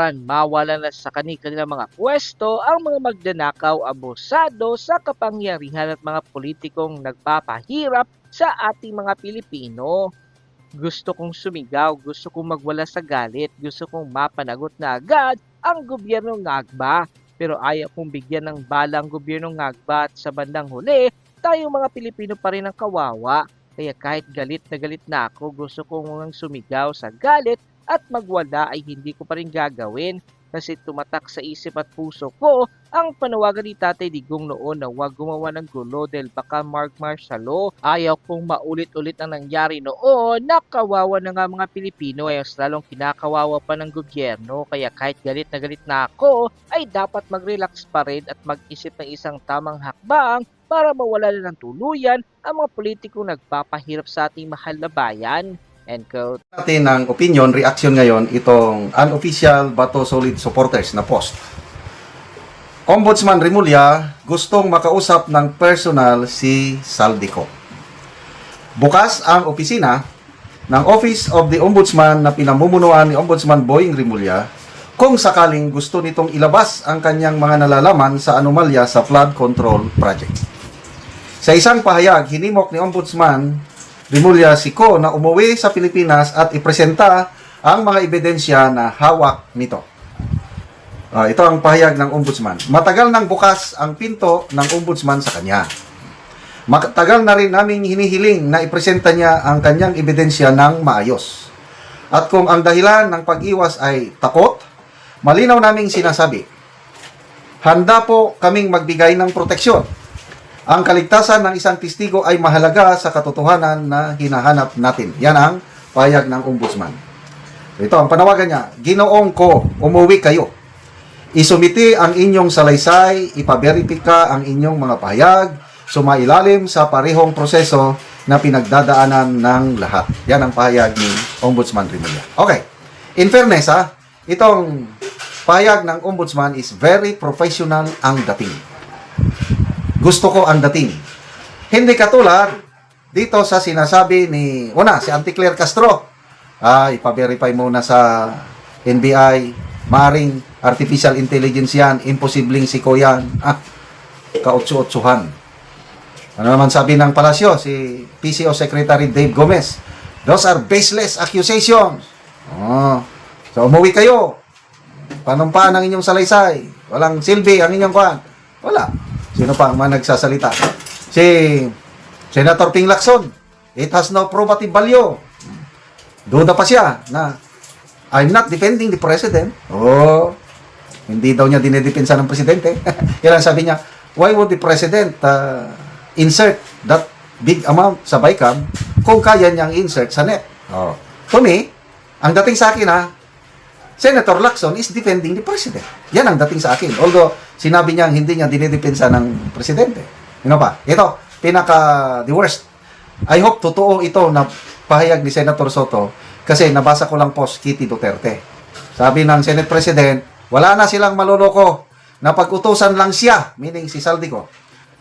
Mawala na sa kanilang mga pwesto ang mga magnanakaw, abusado sa kapangyarihan at mga politikong nagpapahirap sa ating mga Pilipino. Gusto kong sumigaw, gusto kong magwala sa galit, gusto kong mapanagot na agad ang gobyernong ngagba. Pero ayaw kong bigyan ng bala ang gobyernong ngagba at sa bandang huli, tayong mga Pilipino pa rin ang kawawa. Kaya kahit galit na ako, gusto kong sumigaw sa galit at magwala ay hindi ko pa rin gagawin kasi tumatak sa isip at puso ko ang panawagan ni Tatay Digong noon na huwag gumawa ng gulo dahil baka martial Ayaw kong maulit-ulit ang nangyari noon na kawawa na nga mga Pilipino ay mas lalong kinakawawa pa ng gobyerno. Kaya kahit galit na ako ay dapat mag-relax pa rin at mag-isip ng isang tamang hakbang para mawala na ng tuluyan ang mga politikong nagpapahirap sa ating mahal na bayan. End quote. Natin ang opinion, reaction ngayon itong unofficial Bato Solid supporters na post. Ombudsman Remulla gustong makausap ng personal si Saldico. Bukas ang opisina ng Office of the Ombudsman na pinamumunuan ni Ombudsman Boying Remulla kung sakaling gusto nitong ilabas ang kanyang mga nalalaman sa anomalya sa flood control project. Sa isang pahayag, hinimok ni Ombudsman Remulla si Ko na umuwi sa Pilipinas at ipresenta ang mga ebidensya na hawak nito. Ito ang pahayag ng Ombudsman. Matagal nang bukas ang pinto ng Ombudsman sa kanya. Matagal na rin namin hinihiling na ipresenta niya ang kanyang ebidensya ng maayos. At kung ang dahilan ng pag-iwas ay takot, malinaw naming sinasabi, handa po kaming magbigay ng proteksyon. Ang kaligtasan ng isang testigo ay mahalaga sa katotohanan na hinahanap natin. Yan ang pahayag ng Ombudsman. Ito ang panawagan niya, Ginoong Ko, umuwi kayo. Isumiti ang inyong salaysay, ipaberipika ang inyong mga pahayag, sumailalim sa parehong proseso na pinagdadaanan ng lahat. Yan ang pahayag ni Ombudsman Remulla. Okay, in fairness itong pahayag ng Ombudsman is very professional ang dating. Gusto ko ang dating. Hindi katulad dito sa sinasabi ni, si Auntie Claire Castro. Ipa-verify muna sa NBI, maring artificial intelligence yan, imposibleng siko yan. Kautsu-utsuhan. Ano naman sabi ng palasyo, si PCO Secretary Dave Gomez, those are baseless accusations. So umuwi kayo. Panumpaan ang inyong salaysay. Walang silbi ang inyong kuhan. Wala. Sino pa ang mga nagsasalita? Si Senator Ping Lacson. It has no probative value. Duda pa siya na I'm not defending the president. Hindi daw niya dinedepensa ng presidente. Yan ang sabi niya, why would the president insert that big amount sa BICAM kung kaya niyang insert sa net? To me, ang dating sa akin Senator Lacson is defending the president. Yan ang dating sa akin. Although, sinabi niya hindi niya dinidepensa ng presidente. Ito, the worst. I hope totoo ito na pahayag ni Senator Soto kasi nabasa ko lang post Kitty Duterte. Sabi ng Senate President, wala na silang maloloko. Napag-utusan lang siya, meaning si Saldico.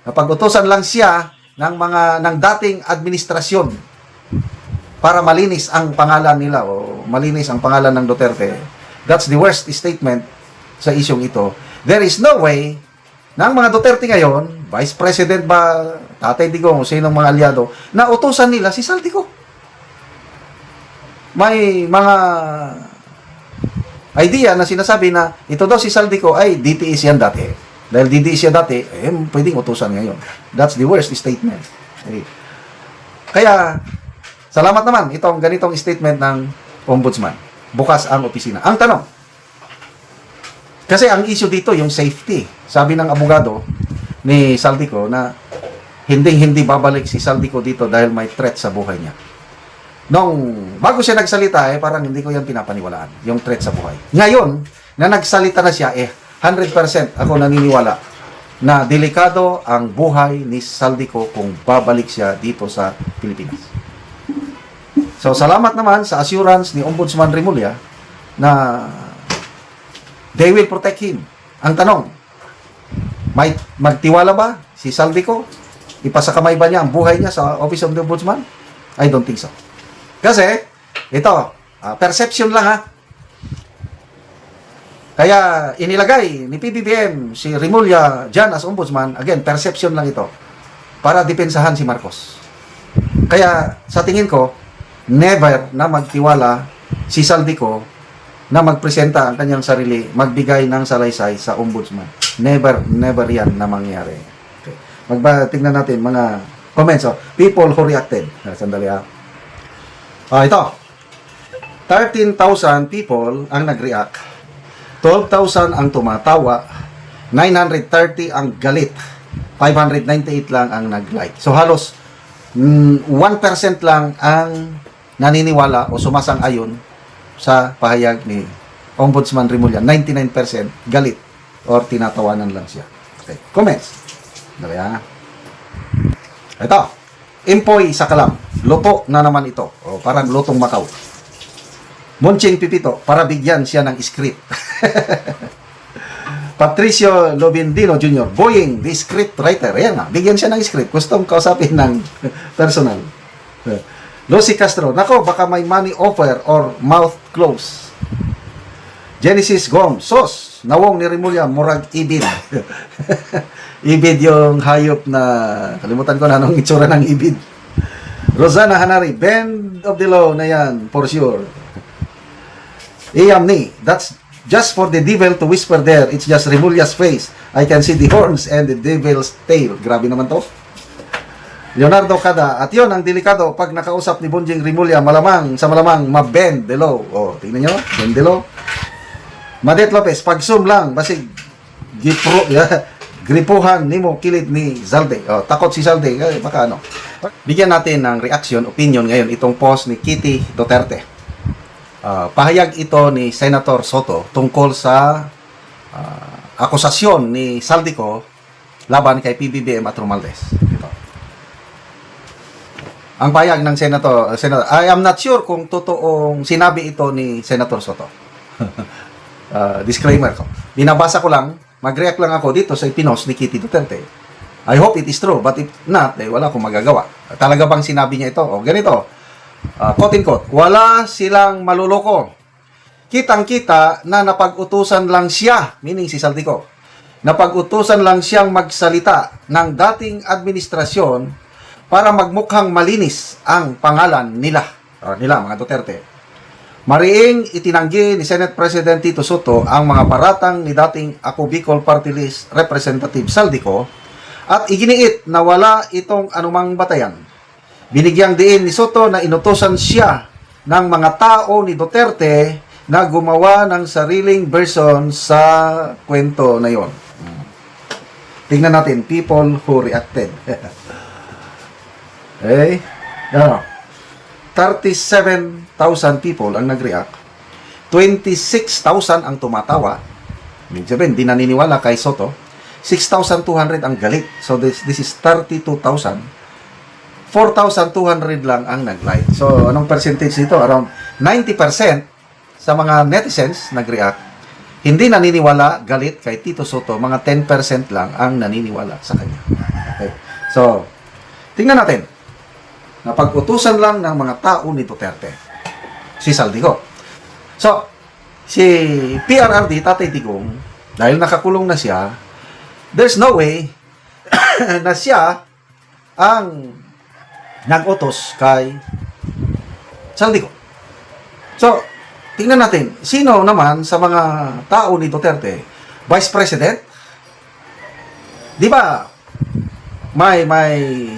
Napag-utusan lang siya ng dating administrasyon para malinis ang pangalan nila o malinis ang pangalan ng Duterte. That's the worst statement sa isyong ito. There is no way na ang mga Duterte ngayon, Vice President ba, Tatay Digong, o sinong mga aliado, na utusan nila si Saldico. May mga idea na sinasabi na ito daw si Saldico ay DTS yan dati. Dahil DTS yan dati, pwedeng utusan ngayon. That's the worst statement. Kaya, salamat naman itong ganitong statement ng Ombudsman. Bukas ang opisina. Ang tanong, kasi ang issue dito yung safety. Sabi ng abogado ni Saldico na hindi babalik si Saldico dito dahil may threat sa buhay niya. Bago siya nagsalita, parang hindi ko yan pinapaniwalaan, yung threat sa buhay. Ngayon, na nagsalita na siya, 100% ako naniniwala na delikado ang buhay ni Saldico kung babalik siya dito sa Pilipinas. So, salamat naman sa assurance ni Ombudsman Remulla na they will protect him. Ang tanong, may magtiwala ba si Saldico? Ipasakamay ba niya ang buhay niya sa Office of the Ombudsman? I don't think so. Kasi, ito, perception lang Kaya inilagay ni PBBM si Remulla dyan as ombudsman, again, perception lang ito, para depensahan si Marcos. Kaya sa tingin ko, never na magtiwala si Saldico na magpresenta ang kanyang sarili, magbigay ng salaysay sa ombudsman. Never, never yan na mangyari. Okay. Tingnan natin mga comments. Oh. People who reacted. Sandali ha. Ito. 13,000 people ang nag-react. 12,000 ang tumatawa, 930 ang galit, 598 lang ang nag-like. So halos 1% lang ang naniniwala o sumasang-ayon sa pahayag ni Ombudsman Remulla. 99% galit or tinatawanan lang siya. Okay. Comments. Dali ha. Ito. Impoy sa kalam. Luto na naman ito. O parang lutong Macau. Monching Pipito, para bigyan siya ng script. Patricio Lobendino Jr., Boying, the script writer. Ayan nga, bigyan siya ng script. Gustong kausapin ng personal. Lucy Castro, nako, baka may money offer or mouth close. Genesis Gom, sos, nawong ni Remulla, murag ibid. Ibid yung hayop na, kalimutan ko na anong itsura ng ibid. Rosana Hanari, bend of the law na yan, for sure. Iyam ni, that's just for the devil to whisper there. It's just Remulla's face. I can see the horns and the devil's tail. Grabe naman to. Leonardo Cada, at yun ang delikado pag nakausap ni Bonjing Remulla, malamang mabend the law. O, tingnan nyo, bend the law. Madet Lopez, pag zoom lang, basig gripuhan nimo kilid ni Zalde. O, takot si Zalde, baka ano. Bigyan natin ng reaction, opinion ngayon itong post ni Kitty Duterte. Pahayag ito ni Senator Soto tungkol sa akusasyon ni Saldico laban kay PBBM at Romualdez. Ito. Ang pahayag ng Senator, I am not sure kung totoong sinabi ito ni Senator Soto. Disclaimer ko. Binabasa ko lang, mag-react lang ako dito sa ipinos ni Kitty Duterte. I hope it is true, but if not, wala akong magagawa. Talaga bang sinabi niya ito? O, ganito. Quote in quote, wala silang maluloko. Kitang-kita na napag-utusan lang siya, meaning si Saldico, napag-utusan lang siyang magsalita ng dating administrasyon para magmukhang malinis ang pangalan nila, mga Duterte. Mariing itinanggi ni Senate President Tito Soto ang mga paratang ni dating Ako Bicol Party List Representative Saldico at iginiit na wala itong anumang batayan. Binigyang diin ni Soto na inutosan siya ng mga tao ni Duterte na gumawa ng sariling version sa kwento na yon. Tingnan natin, people who reacted. Okay? 37,000 people ang nag-react. 26,000 ang tumatawa. Ibig sabihin, di naniniwala kay Soto. 6,200 ang galit. So this is 32,000. 4,200 lang ang nag-like. So, anong percentage nito? Around 90% sa mga netizens nag-react. Hindi naniniwala, galit kay Tito Soto. Mga 10% lang ang naniniwala sa kanya. Okay. So, tingnan natin. Napag-utusan lang ng mga tao ni Duterte. Si Saldico. So, si PRRD, Tatay Digong, dahil nakakulong na siya, there's no way na siya ang nag-utos kay Saldico. So, tingnan natin, sino naman sa mga tao ni Duterte? Vice President? Di ba, may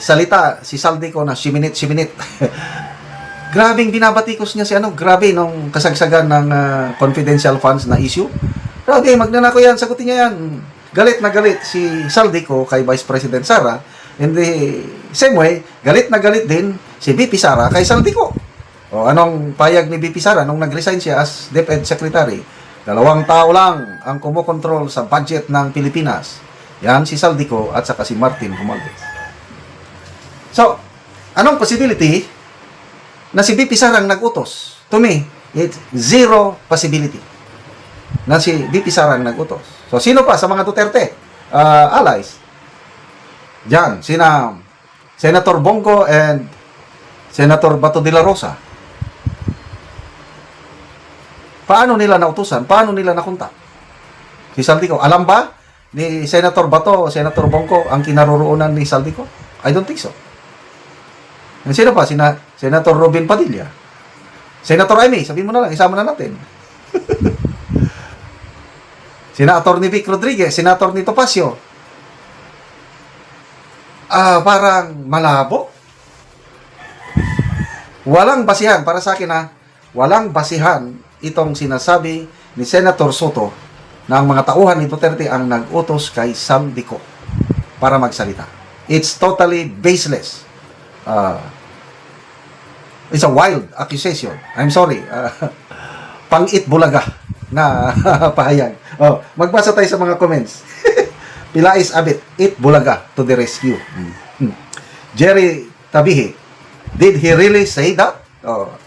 salita si Saldico na siminit. Grabing binabatikos niya si grabe nung kasagsagan ng confidential funds na issue. Grabe, magnanako yan, sagutin niya yan. Galit na galit si Saldico kay Vice President Sara. In the same way, galit na galit din si VP Sara kay Saldico. O anong payag ni VP Sara nung nag-resign siya as DepEd Secretary? 2 tao lang ang kumokontrol sa budget ng Pilipinas. Yan si Saldico at saka si Martin Romualdez. So, anong possibility na si VP Sara ang nag-utos? To me, it's zero possibility na si VP Sara ang nag-utos. So, sino pa sa mga Duterte allies? Diyan, sina Senator Bongo and Senator Bato de la Rosa. Paano nila nautusan? Paano nila nakunta? Si Saldico. Alam ba ni Senator Bato o Senator Bongko ang kinaroroonan ni Saldico? I don't think so. And sino pa? Senator Robin Padilla. Senator Amy, sabihin mo na lang, isama na natin. Senator ni Vic Rodriguez, Senator ni Topacio. Parang malabo. Walang basihan, para sa akin walang basihan itong sinasabi ni Senator Soto na ang mga tauhan ni Duterte ang nag-utos kay Saldico para magsalita. It's totally baseless. It's a wild accusation. I'm sorry. Pang-it bulaga na pahayag. Magbasa tayo sa mga comments. Pilais Abit, it bulaga to the rescue. Jerry Tabihi, did he really say that?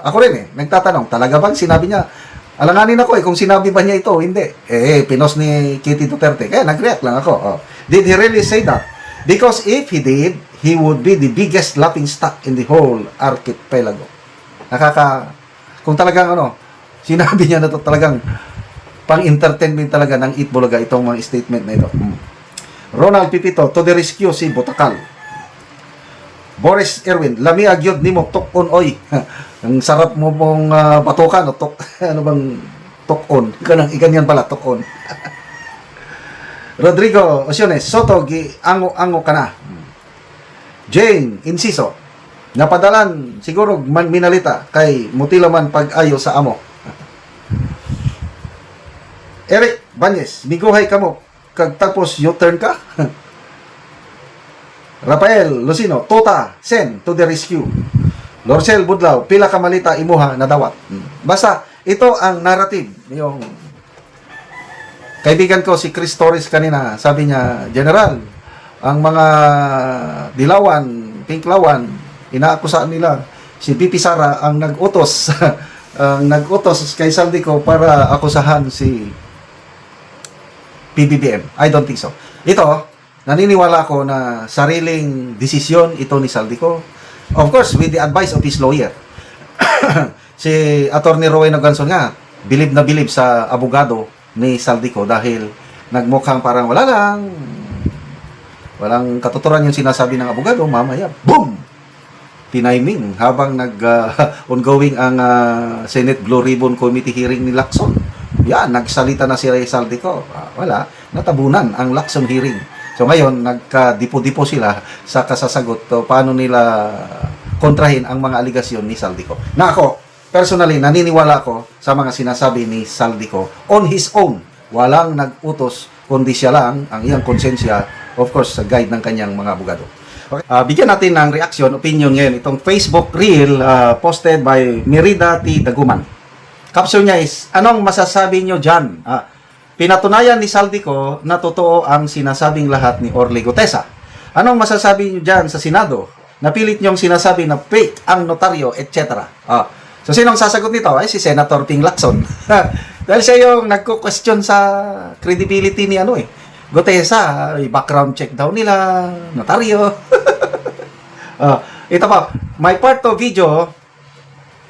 Ako rin nagtatanong, talaga bang sinabi niya? Alanganin ako kung sinabi ba niya ito, hindi. Pinos ni Kitty Duterte. Kaya nag-react lang ako. Did he really say that? Because if he did, he would be the biggest laughing stock in the whole archipelago. Kung talagang sinabi niya na to, talagang pang-entertainment talaga ng Itbulaga itong mga statement na ito. Ronald Pipito, to the rescue si Botakal. Boris Erwin, lami agyod nimo tok-on oy. Ang sarap mo pong batukan o tok. Ano bang tok-on? Ikan yan pala, tok-on. Rodrigo Osiones, Soto, ango ka na. Jane Inciso, napadalan siguro minalita kay mutilaman pag-ayo sa amo. Eric Banyes, miguhay ka mo kag tapos U-turn ka. Rafael Lucino, Tota Sen to the rescue. Lorcel Budlaw, pila ka malita imuha na dawat. Basta ito ang narrative. Yung kaibigan ko si Chris Torres kanina, sabi niya, General, ang mga dilawan, pinklawan, inaakusahan nila si Pipi Sara ang nag-utos ang nag-utos kay Saldico para akusahan si PBBM. I don't think so. Ito, naniniwala ako na sariling desisyon ito ni Saldico. Of course, with the advice of his lawyer. Si Attorney Rowena Ganson nga, bilib na bilib sa abogado ni Saldico dahil nagmukhang parang walang katuturan yung sinasabi ng abogado, mamaya, boom! Tiniming habang ongoing ang Senate Blue Ribbon Committee hearing ni Lacson. Yan, nagsalita na si Saldico. Wala, natabunan ang Lacson hearing. So ngayon, nagka-dipo-dipo sila sa kasasagot paano nila kontrahin ang mga aligasyon ni Saldico. Na ako, personally, naniniwala ako sa mga sinasabi ni Saldico on his own. Walang nag-utos, kundi siya lang, ang iyang konsensya, of course, sa guide ng kanyang mga abogado. Okay. Bigyan natin ng reaction, opinion ngayon. Itong Facebook reel posted by Merida T. Daguman. Caption niya is, anong masasabi nyo dyan? Pinatunayan ni Saldico na totoo ang sinasabing lahat ni Orly Gutesa. Anong masasabi nyo dyan sa Senado? Napilit nyong sinasabi na fake ang notaryo, etc. So, sinong sasagot nito? Ay, si Senator Ping Lacson. Dahil siya yung nagko-question sa credibility ni Gutesa. Background check daw nila, notaryo. Ito pa, may part of video,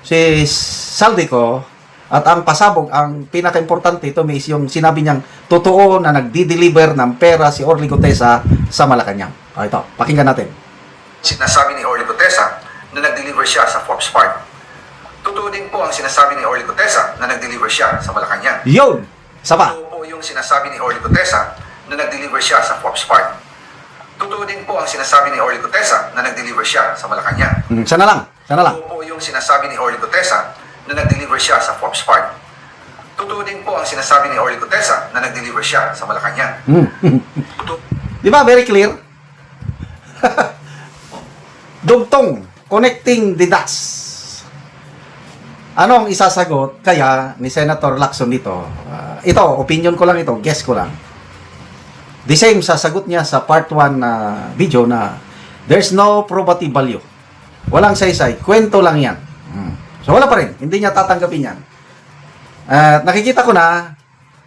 si Saldico, at ang pasabog, ang pinaka-importante ito is yung sinabi niyang totoo na nagdi-deliver ng pera si Orly Gutesa sa Malacanang. Ito, pakinggan natin. Sinasabi ni Orly Gutesa na nag-deliver siya sa Forbes Park. Totoo din po ang sinasabi ni Orly Gutesa na nag-deliver siya sa Malacanang. Yun! Saba! Totoo po yung sinasabi ni Orly Gutesa na nag-deliver siya sa Forbes Park. Totoo din po ang sinasabi ni Orly Gutesa na nag-deliver siya sa Malacanang. Sana lang. Totoo po yung sinasabi ni Orly Gutesa na nag-deliver siya sa Forbes Park. Totoo din po ang sinasabi ni Orly Gutesa na nag-deliver siya sa Malacanang. Di ba? Very clear. Dugtong. Connecting the dots. Anong isasagot kaya ni Senator Lacson dito? Ito, opinion ko lang ito. Guess ko lang. The same sasagot niya sa part 1 na video na there's no probative value. Walang saysay. Kwento lang yan. So wala pa rin. Hindi niya tatanggapin yan. Nakikita ko na,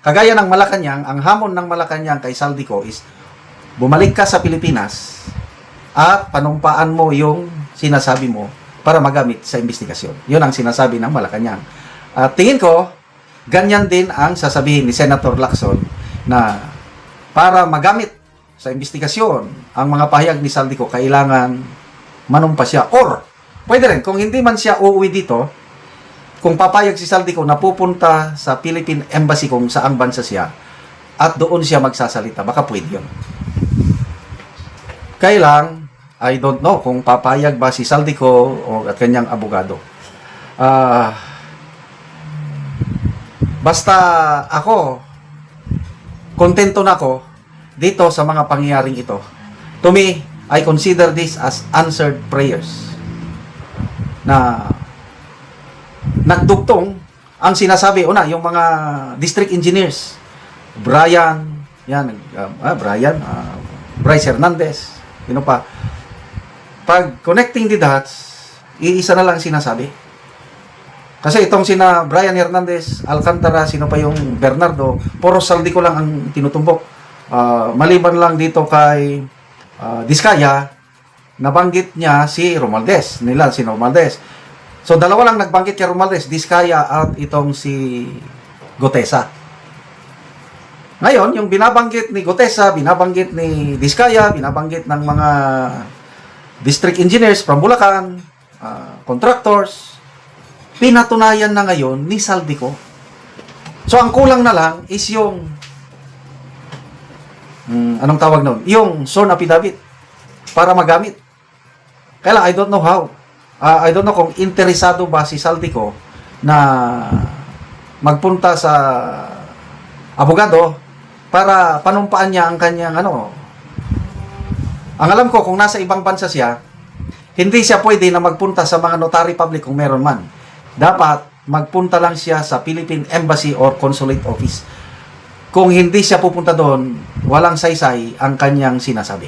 kagaya ng Malacanang, ang hamon ng Malacanang kay Saldico is, bumalik ka sa Pilipinas at panumpaan mo yung sinasabi mo para magamit sa investigasyon. Yun ang sinasabi ng Malacanang. Tingin ko, ganyan din ang sasabihin ni Senator Lacson na para magamit sa investigasyon ang mga pahayag ni Saldico, kailangan manumpa siya. Or, pwede rin, kung hindi man siya uuwi dito, kung papayag si Saldico na pupunta sa Philippine Embassy kung saang bansa siya, at doon siya magsasalita, baka pwede yun. Kailang, I don't know kung papayag ba si Saldico o at kanyang abogado. Basta ako, kontento na ako dito sa mga pangyayaring ito. To me, I consider this as answered prayers. Na nagdugtong ang sinasabi, yung mga district engineers, Bryce Hernandez, pa. Pag connecting the dots, iisa na lang sinasabi. Kasi itong sina Brian Hernandez, Alcantara, sino pa yung Bernardo, puro Saldico lang ang tinutumbok. Maliban lang dito kay Diskaya, nabanggit niya si Romualdez. Si Romualdez. So, dalawa lang nagbanggit kay Romualdez, Diskaya at itong si Gutesa. Ngayon, yung binabanggit ni Gutesa, binabanggit ni Diskaya, binabanggit ng mga district engineers from Bulacan, contractors, pinatunayan na ngayon ni Saldico. So, ang kulang na lang is yung anong tawag nun? Yung sworn affidavit para magamit. Kaya lang, I don't know how. I don't know kung interesado ba si Saldico na magpunta sa abogado para panumpaan niya ang kanyang Ang alam ko, kung nasa ibang bansa siya, hindi siya pwede na magpunta sa mga notary public kung meron man. Dapat magpunta lang siya sa Philippine Embassy or Consulate Office. Kung hindi siya pupunta doon, walang saysay ang kanyang sinasabi.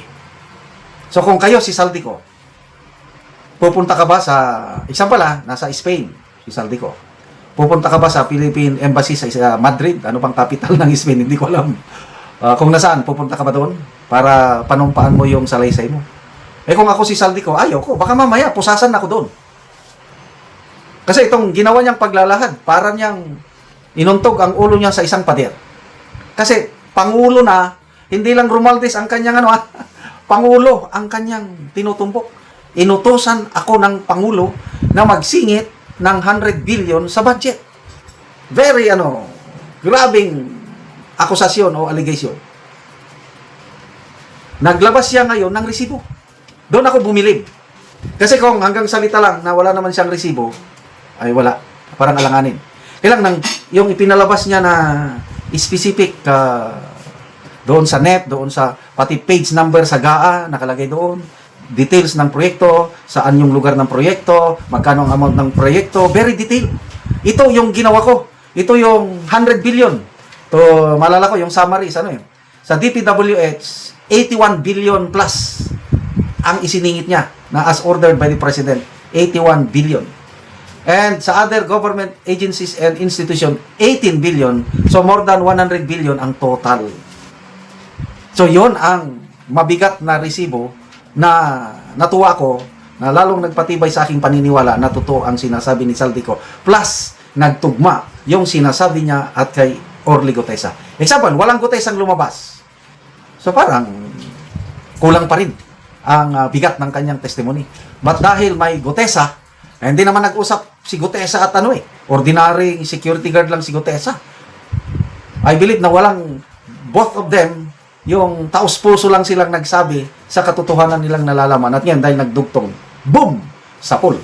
So kung kayo si Saldico, pupunta ka ba sa, example nasa Spain, si Saldico. Pupunta ka ba sa Philippine Embassy sa Madrid? Ano bang capital ng Spain? Hindi ko alam. Kung nasaan, pupunta ka ba doon? Para panumpaan mo yung salaysay mo. Kung ako si Saldico, ayaw ko. Baka mamaya, pusasan ako doon. Kasi itong ginawa niyang paglalahad, para niyang inuntog ang ulo niya sa isang pader. Kasi, Pangulo na, hindi lang Romualdez ang kanyang Pangulo ang kanyang tinutumbok. Inutosan ako ng Pangulo na magsingit ng 100 billion sa budget. Very, grabing akusasyon o allegation. Naglabas siya ngayon ng resibo. Doon ako bumilib. Kasi kung hanggang salita lang na wala naman siyang resibo, ay wala. Parang alanganin. Kailang yung ipinalabas niya na specific doon sa NEP, doon sa pati page number sa GAA, nakalagay doon. Details ng proyekto, saan yung lugar ng proyekto, magkano ang amount ng proyekto, very detailed. Ito yung ginawa ko. Ito yung 100 billion. To malala ko yung summary sa sa DPWH, 81 billion plus ang isiningit niya na as ordered by the President, 81 billion. And sa other government agencies and institution, 18 billion. So more than 100 billion ang total. So yon ang mabigat na resibo na natuwa ko, na lalong nagpatibay sa aking paniniwala na totoo ang sinasabi ni Saldico. Plus, nagtugma yung sinasabi niya at kay Orly Gutesa. Example, walang Gutesang lumabas. So parang kulang pa rin ang bigat ng kanyang testimony. But dahil may Gutesa, hindi naman nag-usap si Gutesa at ordinary security guard lang si Gutesa. I believe na walang, both of them, yung taos-puso lang silang nagsabi sa katotohanan nilang nalalaman. At yan, dahil nagdugtong, boom! Sapul.